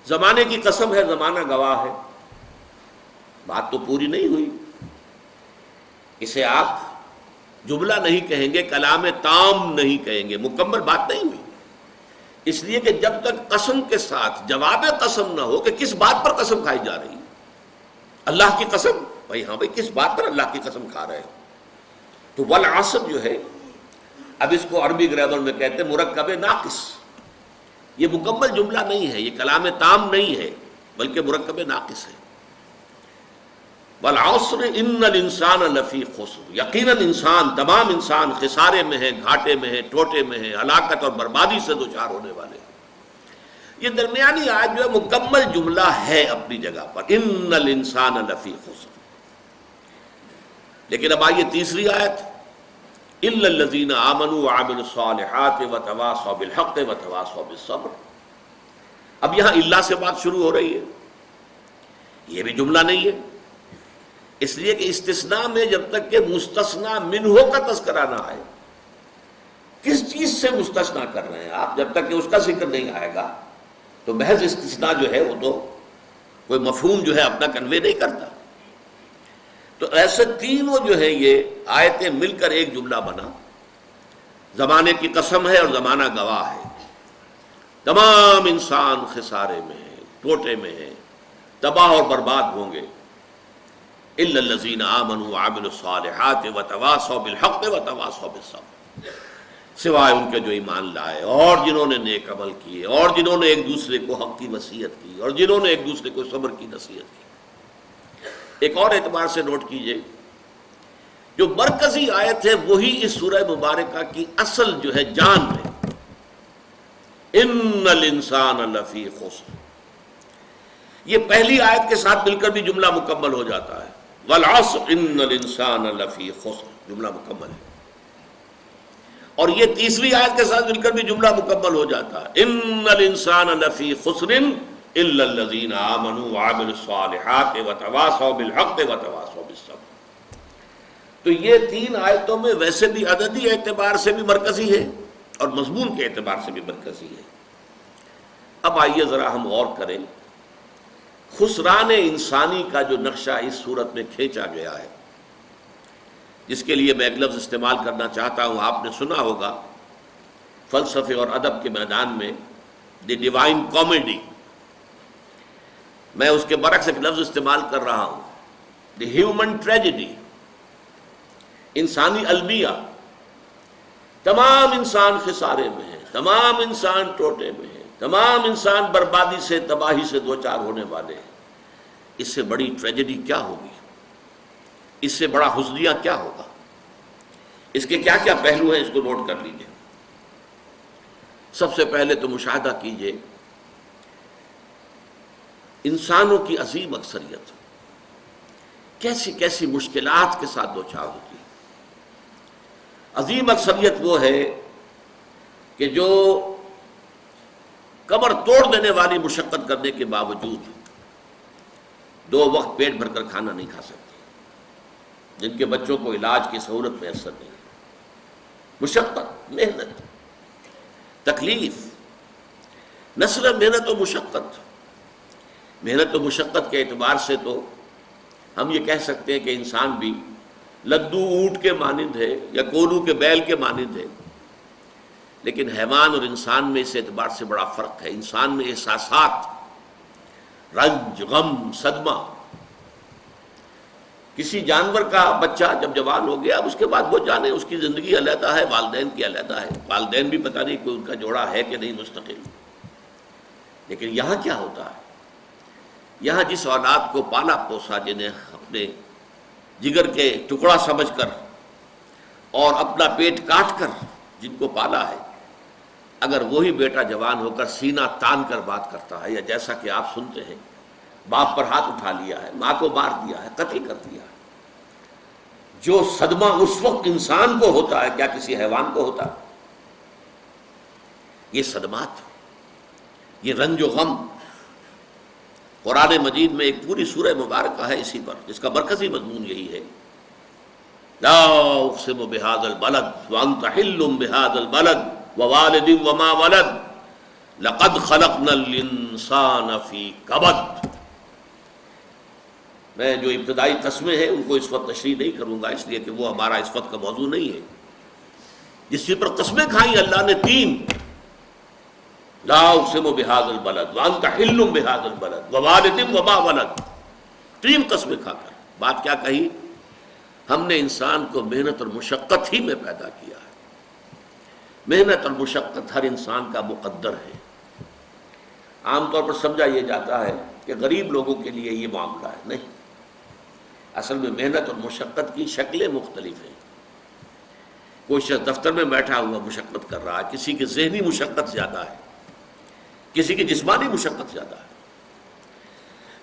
زمانے کی قسم ہے، زمانہ گواہ ہے. بات تو پوری نہیں ہوئی، اسے آپ جملہ نہیں کہیں گے، کلام تام نہیں کہیں گے، مکمل بات نہیں ہوئی. اس لیے کہ جب تک قسم کے ساتھ جواب قسم نہ ہو کہ کس بات پر قسم کھائی جا رہی ہے. اللہ کی قسم، بھائی ہاں بھائی کس بات پر اللہ کی قسم کھا رہے ہو. تو والعصر جو ہے، اب اس کو عربی گرامر میں کہتے ہیں مرکب ناقص. یہ مکمل جملہ نہیں ہے، یہ کلام تام نہیں ہے، بلکہ مرکب ناقص ہے. والعصر ان الانسان لفی خسر، یقیناً انسان، تمام انسان خسارے میں ہے، گھاٹے میں ہے، ٹوٹے میں ہے، ہلاکت اور بربادی سے دوچار ہونے والے. یہ درمیانی آیت جو ہے مکمل جملہ ہے اپنی جگہ پر، ان الانسان لفی خسر. لیکن اب آئیے تیسری آیت، الا الذین آمنوا وعملوا الصالحات وتواصوا بالحق وتواصوا بالصبر. اب یہاں الا سے بات شروع ہو رہی ہے. یہ بھی جملہ نہیں ہے، اس لیے کہ استثناء میں جب تک کہ مستثنی منہ کا تذکرہ نہ آئے، کس چیز سے مستثنیٰ کر رہے ہیں آپ، جب تک کہ اس کا ذکر نہیں آئے گا تو محض استثناء جو ہے وہ تو کوئی مفہوم جو ہے اپنا کنوے نہیں کرتا. تو ایسے تینوں جو ہے یہ آیتیں مل کر ایک جملہ بنا. زمانے کی قسم ہے اور زمانہ گواہ ہے، تمام انسان خسارے میں ہے، ٹوٹے میں ہیں، تباہ اور برباد ہوں گے۔ الا الذین آمنوا وعملوا الصالحات وتواصوا بالحق وتواصوا بالصبر، سوائے ان کے جو ایمان لائے اور جنہوں نے نیک عمل کیے اور جنہوں نے ایک دوسرے کو حق کی وصیت کی اور جنہوں نے ایک دوسرے کو صبر کی نصیحت کی۔ ایک اور اعتبار سے نوٹ کیجئے، جو مرکزی آیت ہے وہی اس سورہ مبارکہ کی اصل جو ہے جان ہے، ان الانسان لفی خسر۔ یہ پہلی آیت کے ساتھ مل کر بھی جملہ مکمل ہو جاتا ہے، والعصر ان الانسان لفی خسر، جملہ مکمل ہے۔ اور یہ تیسری آیت کے ساتھ مل کر بھی جملہ مکمل ہو جاتا ہے، ان الانسان لفی خسر الا الذین آمنوا وعملوا الصالحات وتواصوا بالحق وتواصوا بالصبر۔ تو یہ تین آیتوں میں ویسے بھی عددی اعتبار سے بھی مرکزی ہے اور مضمون کے اعتبار سے بھی مرکزی ہے۔ اب آئیے ذرا ہم غور کریں، خسران انسانی کا جو نقشہ اس صورت میں کھینچا گیا ہے، جس کے لیے میں ایک لفظ استعمال کرنا چاہتا ہوں، آپ نے سنا ہوگا فلسفے اور ادب کے میدان میں دی ڈیوائن کامیڈی، میں اس کے برعکس ایک لفظ استعمال کر رہا ہوں، دی ہیومن ٹریجڈی، انسانی المیہ۔ تمام انسان خسارے میں ہیں، تمام انسان ٹوٹے میں ہیں، تمام انسان بربادی سے تباہی سے دوچار ہونے والے ہیں۔ اس سے بڑی ٹریجڈی کیا ہوگی؟ اس سے بڑا حزنیہ کیا ہوگا؟ اس کے کیا کیا پہلو ہیں، اس کو نوٹ کر لیجئے۔ سب سے پہلے تو مشاہدہ کیجئے انسانوں کی عظیم اکثریت کیسی کیسی مشکلات کے ساتھ دوچار ہوتی ہے۔ عظیم اکثریت وہ ہے کہ جو کمر توڑ دینے والی مشقت کرنے کے باوجود 2 وقت پیٹ بھر کر کھانا نہیں کھا سکتے، جن کے بچوں کو علاج کی سہولت میسر نہیں، مشقت، محنت، تکلیف، نہ صرف محنت و مشقت، محنت و مشقت کے اعتبار سے تو ہم یہ کہہ سکتے ہیں کہ انسان بھی لدو اونٹ کے مانند ہے یا کولو کے بیل کے مانند ہے، لیکن حیوان اور انسان میں اس اعتبار سے بڑا فرق ہے۔ انسان میں احساسات، رنج، غم، صدمہ، کسی جانور کا بچہ جب جوان ہو گیا اب اس کے بعد وہ جانے اس کی زندگی علیحدہ ہے، والدین کی علیحدہ ہے، والدین بھی پتہ نہیں کوئی ان کا جوڑا ہے کہ نہیں مستقل۔ لیکن یہاں کیا ہوتا ہے؟ یہاں جس اولاد کو پالا پوسا، جنہیں اپنے جگر کے ٹکڑا سمجھ کر اور اپنا پیٹ کاٹ کر جن کو پالا ہے، اگر وہی بیٹا جوان ہو کر سینہ تان کر بات کرتا ہے، یا جیسا کہ آپ سنتے ہیں باپ پر ہاتھ اٹھا لیا ہے، ماں کو مار دیا ہے، قتل کر دیا ہے، جو صدمہ اس وقت انسان کو ہوتا ہے کیا کسی حیوان کو ہوتا ہے؟ یہ صدمات، یہ رنج و غم، قرآن مجید میں ایک پوری سورہ مبارکہ ہے اسی پر، جس کا مرکزی مضمون یہی ہے، لا اقسم بهذا البلد وانت حل بهذا البلد ووالد وما ولد لقد خلقنا الانسان فی کبد۔ میں جو ابتدائی قسمیں ہیں ان کو اس وقت تشریح نہیں کروں گا، اس لیے کہ وہ ہمارا اس وقت کا موضوع نہیں ہے۔ جس پر قسمیں کھائیں اللہ نے 3، لا اقسم بهذا البلد وانت حل بهذا البلد ووالد وما ولد، 3 قسمیں کھا کر بات کیا کہی؟ ہم نے انسان کو محنت اور مشقت ہی میں پیدا کیا ہے۔ محنت اور مشقت ہر انسان کا مقدر ہے۔ عام طور پر سمجھا یہ جاتا ہے کہ غریب لوگوں کے لیے یہ معاملہ ہے، نہیں، اصل میں محنت اور مشقت کی شکلیں مختلف ہیں۔ کوئی شخص دفتر میں بیٹھا ہوا مشقت کر رہا ہے، کسی کی ذہنی مشقت زیادہ ہے، کسی کی جسمانی مشقت زیادہ ہے۔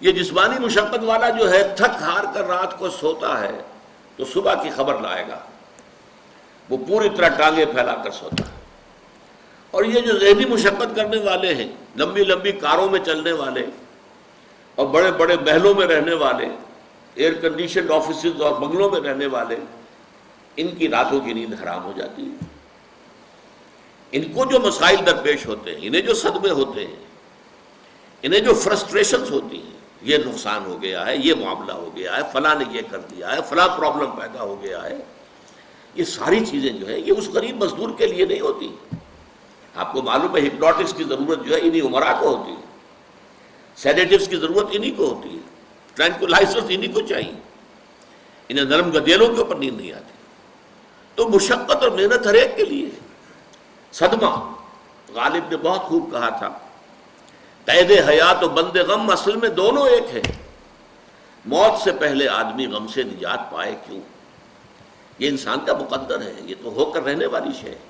یہ جسمانی مشقت والا جو ہے تھک ہار کر رات کو سوتا ہے تو صبح کی خبر لائے گا، وہ پوری طرح ٹانگیں پھیلا کر سوتا ہے۔ اور یہ جو ذہنی مشقت کرنے والے ہیں، لمبی لمبی کاروں میں چلنے والے اور بڑے بڑے محلوں میں رہنے والے، ایئر کنڈیشنڈ آفیسز اور بنگلوں میں رہنے والے، ان کی راتوں کی نیند حرام ہو جاتی ہے۔ ان کو جو مسائل درپیش ہوتے ہیں، انہیں جو صدمے ہوتے ہیں، انہیں جو فرسٹریشنز ہوتی ہیں، یہ نقصان ہو گیا ہے، یہ معاملہ ہو گیا ہے، فلاں نے یہ کر دیا ہے، فلاں پرابلم پیدا ہو گیا ہے، یہ ساری چیزیں جو ہیں یہ اس غریب مزدور کے لیے نہیں ہوتی۔ آپ کو معلوم ہے ہپنوٹکس کی ضرورت جو ہے انہی عمرا کو ہوتی ہے۔ سیڈیٹیوز کی ضرورت انہیں کو ہوتی ہے، ٹرینکولائزرز انہیں کو چاہیے، انہیں نرم گدیلوں کے اوپر نیند نہیں آتی۔ تو مشقت اور محنت ہر ایک کے لیے ہے۔ صدمہ، غالب نے بہت خوب کہا تھا، قید حیات و بند غم اصل میں دونوں ایک ہے۔ موت سے پہلے آدمی غم سے نجات پائے کیوں؟ یہ انسان کا مقدر ہے، یہ تو ہو کر رہنے والی شے ہے۔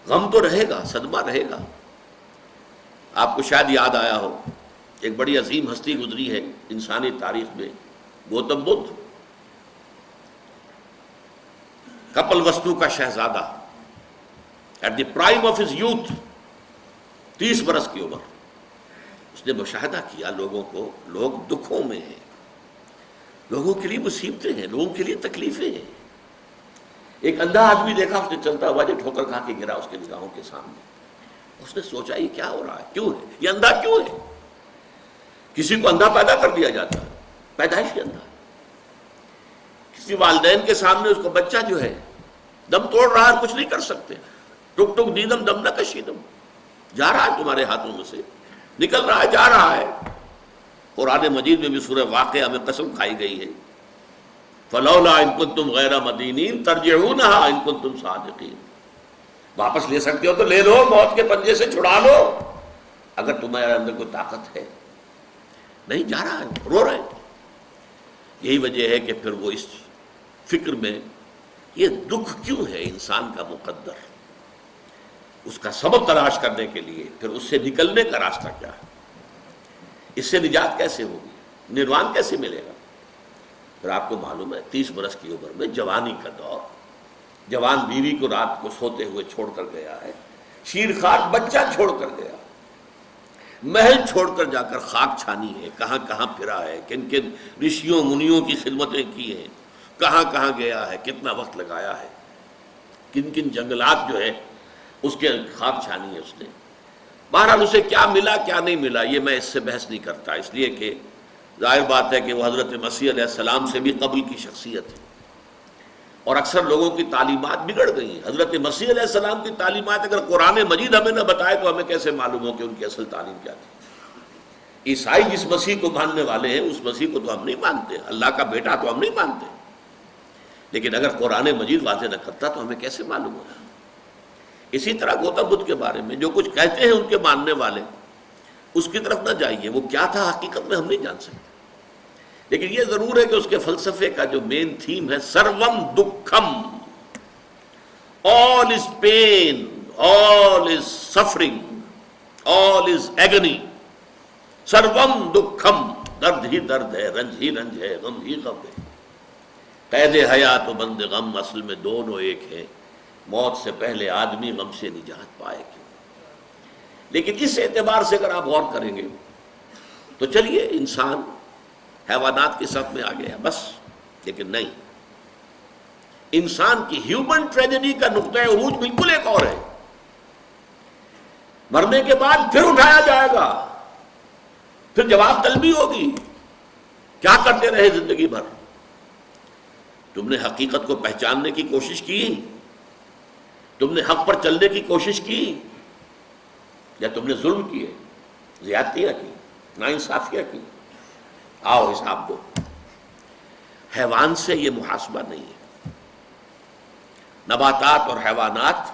غم تو رہے گا، صدمہ رہے گا۔ آپ کو شاید یاد آیا ہو، ایک بڑی عظیم ہستی گزری ہے انسانی تاریخ میں، گوتم بدھ، کپل وستو کا شہزادہ، at the prime of his youth, 30 برس کی عمر، اس نے مشاہدہ کیا لوگوں کو، لوگ دکھوں میں ہیں، لوگوں کے لیے مصیبتیں ہیں، لوگوں کے لیے تکلیفیں ہیں۔ ایک اندھا آدمی دیکھا، اس نے چلتا ہوا جو ٹھوکر کھا کے گرا اس کے نگاہوں کے سامنے۔ اس نے سوچا یہ کیا ہو رہا ہے، کیوں ہے یہ اندھا کیوں ہے؟ کسی کو اندھا پیدا کر دیا جاتا ہے، پیدائشی اندھا۔ کسی والدین کے سامنے اس کو بچہ جو ہے دم توڑ رہا ہے، کچھ نہیں کر سکتے، ٹک ٹک دیدم دم نہ کشیدم، جا رہا ہے تمہارے ہاتھوں میں سے، نکل رہا ہے، جا رہا ہے۔ قرآن مجید میں بھی سورہ واقعہ میں قسم کھائی گئی ہے، فلولا ان کنتم غیر مدینین ترجعونها ان کنتم صادقین، واپس لے سکتے ہو تو لے لو، موت کے پنجے سے چھڑا لو اگر تمہارے اندر کوئی طاقت ہے۔ نہیں، جا رہا ہے، رو رہے ہیں۔ یہی وجہ ہے کہ پھر وہ اس فکر میں، یہ دکھ کیوں ہے انسان کا مقدر، اس کا سبب تلاش کرنے کے لیے پھر اس سے نکلنے کا راستہ کیا ہے، اس سے نجات کیسے ہوگی، نروان کیسے ملے گا۔ پھر آپ کو معلوم ہے 30 برس کی عمر میں جوانی کا دور، جوان بیوی کو رات کو سوتے ہوئے چھوڑ کر گیا ہے، شیرخوار بچہ چھوڑ کر گیا، محل چھوڑ کر جا کر خاک چھانی ہے، کہاں کہاں پھرا ہے، کن کن رشیوں منیوں کی خدمتیں کی ہیں، کہاں کہاں گیا ہے، کتنا وقت لگایا ہے، کن کن جنگلات جو ہے اس کے خاک چھانی ہے اس نے۔ بہرحال اسے کیا ملا کیا نہیں ملا یہ میں اس سے بحث نہیں کرتا، اس لیے کہ ظاہر بات ہے کہ وہ حضرت مسیح علیہ السلام سے بھی قبل کی شخصیت ہے، اور اکثر لوگوں کی تعلیمات بگڑ گئی ہیں۔ حضرت مسیح علیہ السلام کی تعلیمات اگر قرآن مجید ہمیں نہ بتائے تو ہمیں کیسے معلوم ہو کہ ان کی اصل تعلیم کیا تھی؟ عیسائی جس مسیح کو ماننے والے ہیں اس مسیح کو تو ہم نہیں مانتے، اللہ کا بیٹا تو ہم نہیں مانتے، لیکن اگر قرآن مجید واضح نہ کرتا تو ہمیں کیسے معلوم ہوگا؟ اسی طرح گوتم بدھ کے بارے میں جو کچھ کہتے ہیں ان کے ماننے والے، اس کی طرف نہ جائیے، وہ کیا تھا حقیقت میں ہم نہیں جان سکتے، لیکن یہ ضرور ہے کہ اس کے فلسفے کا جو مین تھیم ہے سروم دکھم، all is pain, all is suffering, all is agony، سروم دکھم، درد ہی درد ہے، رنج ہی رنج ہے، غم ہی غم ہے۔ قید حیات و بند غم اصل میں دونوں ایک ہیں، موت سے پہلے آدمی غم سے نجات پائے کیوں؟ لیکن اس اعتبار سے اگر آپ غور کریں گے تو چلیے انسان حیوانات کی صف میں آ گیا بس، لیکن نہیں، انسان کی ہیومن ٹریجڈی کا نقطہ عروج بالکل ایک اور ہے۔ مرنے کے بعد پھر اٹھایا جائے گا، پھر جواب طلبی ہوگی، کیا کرتے رہے زندگی بھر؟ تم نے حقیقت کو پہچاننے کی کوشش کی، تم نے حق پر چلنے کی کوشش کی، یا تم نے ظلم کیے، زیادتیاں کی، ناانصافیاں کی؟ آؤ حساب دو۔ حیوان سے یہ محاسبہ نہیں ہے، نباتات اور حیوانات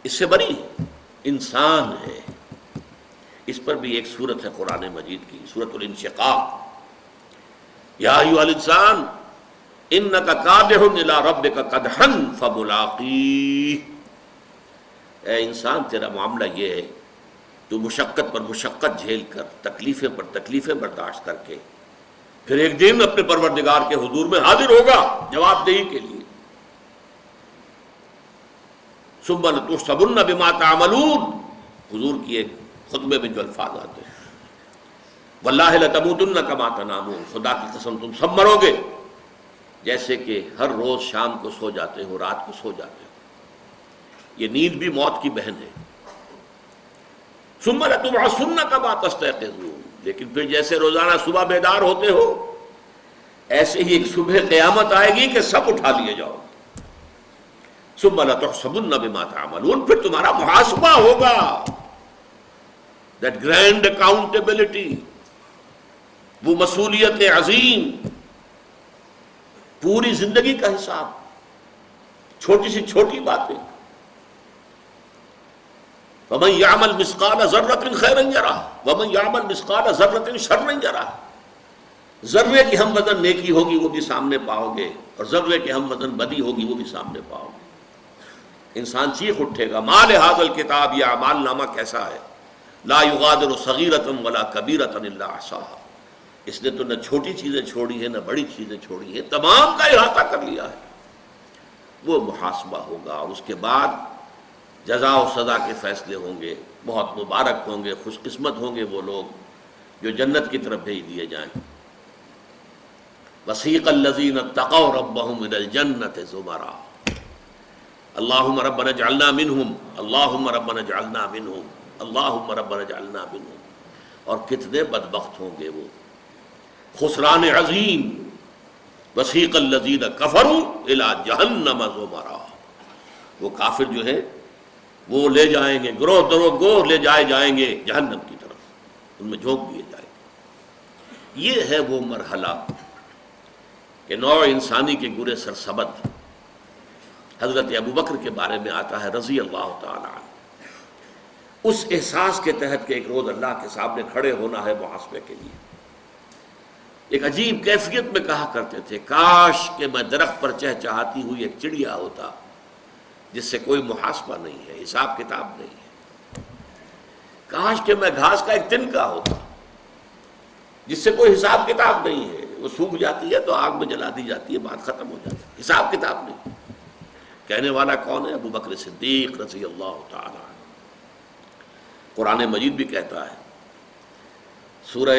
اس سے بری ہے، انسان ہے۔ اس پر بھی ایک سورت ہے قرآن مجید کی، سورۃ الانشقاق، یا ایھا الانسان انک کادح الی ربک کدحا فملاقیہ، اے انسان تیرا معاملہ یہ ہے، تو مشقت پر مشقت جھیل کر، تکلیفیں پر تکلیفیں برداشت کر کے پھر ایک دن اپنے پروردگار کے حضور میں حاضر ہوگا جواب دہی کے لیے۔ ثم لتحسبن بما تعملون، حضور کی ایک خطبے میں جو الفاظ آتے ہیں، واللہ لتموتن کما تنامون، خدا کی قسم تم سب مرو گے جیسے کہ ہر روز شام کو سو جاتے ہو، رات کو سو جاتے ہو۔ یہ نیند بھی موت کی بہن ہے۔ ثم لتبعثن کما تستيقظون، لیکن پھر جیسے روزانہ صبح بیدار ہوتے ہو ایسے ہی ایک صبح قیامت آئے گی کہ سب اٹھا لیے جاؤ۔ ثم لتحسبن بما تعملون، پھر تمہارا محاسبہ ہوگا۔ that grand accountability, وہ مسئولیت عظیم، پوری زندگی کا حساب، چھوٹی سی چھوٹی باتیں. وَمَنْ يَعْمَلْ مِثْقَالَ ذَرَّةٍ خَيْرًا يَرَهُ وَمَنْ يَعْمَلْ مِثْقَالَ ذَرَّةٍ شَرًّا يَرَهُ. ذرے کی ہم وزن نیکی ہوگی وہ بھی سامنے پاؤ گے، اور ذرے کی ہم وزن بدی ہوگی وہ بھی سامنے پاؤ گے. انسان چیخ اٹھے گا ما لِهَذَا الْكِتَابِ، یہ اعمال نامہ کیسا ہے، لا يغادر صغیرۃ ولا کبیرۃ الا احصاها، اس نے تو نہ چھوٹی چیزیں چھوڑی ہیں نہ بڑی چیزیں چھوڑی ہیں، تمام کا احاطہ کر لیا ہے. وہ محاسبہ ہوگا، اور اس کے بعد جزا و سزا کے فیصلے ہوں گے. بہت مبارک ہوں گے، خوش قسمت ہوں گے وہ لوگ جو جنت کی طرف بھیج دیے جائیں. وسیق الذین اتقوا ربهم الى الجنة زمرا، اللهم ربنا اجعلنا منهم، اللهم ربنا اجعلنا منهم، اللهم ربنا اجعلنا منهم. اور کتنے بدبخت ہوں گے وہ، خسران عظیم. وسیق الذین کفروا الى جہنم زمرا، وہ کافر جو ہے وہ لے جائیں گے، گروہ گروہ لے جائیں گے جہنم کی طرف، ان میں جھونک دیے جائیں گے. یہ ہے وہ مرحلہ کہ نوع انسانی کے گرے سرسبد. حضرت ابوبکر کے بارے میں آتا ہے رضی اللہ تعالی عنہ، اس احساس کے تحت کہ ایک روز اللہ کے سامنے کھڑے ہونا ہے محاسبے کے لیے. ایک عجیب کیفیت میں کہا کرتے تھے کاش کہ میں درخت پر چہچہاتی ہوئی ایک چڑیا ہوتا جس سے کوئی محاسبہ نہیں ہے، حساب کتاب نہیں ہے. کاش کہ میں گھاس کا ایک تنکا ہوتا جس سے کوئی حساب کتاب نہیں ہے، وہ سوکھ جاتی ہے تو آگ میں جلا دی جاتی ہے، بات ختم ہو جاتی ہے، حساب کتاب نہیں. کہنے والا کون ہے؟ ابو بکر صدیق رضی اللہ تعالی عنہ. قرآن مجید بھی کہتا ہے، سورہ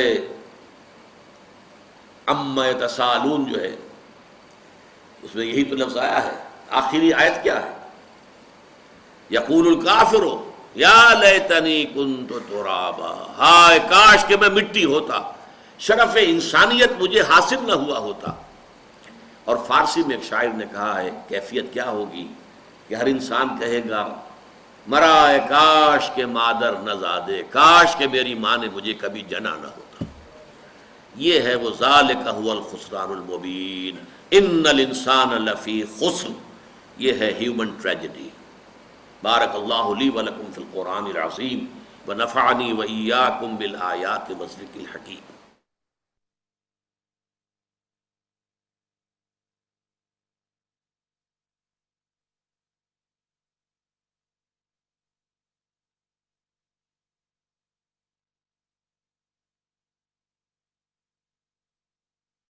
عما یتساءلون جو ہے اس میں یہی تو لفظ آیا ہے. آخری آیت کیا ہے؟ یقول الکافر یا لیتنی کنت ترابا، ہائے کاش کہ میں مٹی ہوتا، شرف انسانیت مجھے حاصل نہ ہوا ہوتا. اور فارسی میں ایک شاعر نے کہا ہے کیفیت کیا ہوگی کہ ہر انسان کہے گا مرائے کاش کہ مادر نہ زادے، کاش کہ میری ماں نے مجھے کبھی جنا نہ ہوتا. یہ ہے وہ ذالک هو الخسران المبین، ان الانسان لفی خسر. یہ ہے ہیومن ٹریجڈی. بارک اللہ لی ولکم فی القرآن العظیم ونفعنی وإیاکم بالآیات والذکر الحکیم.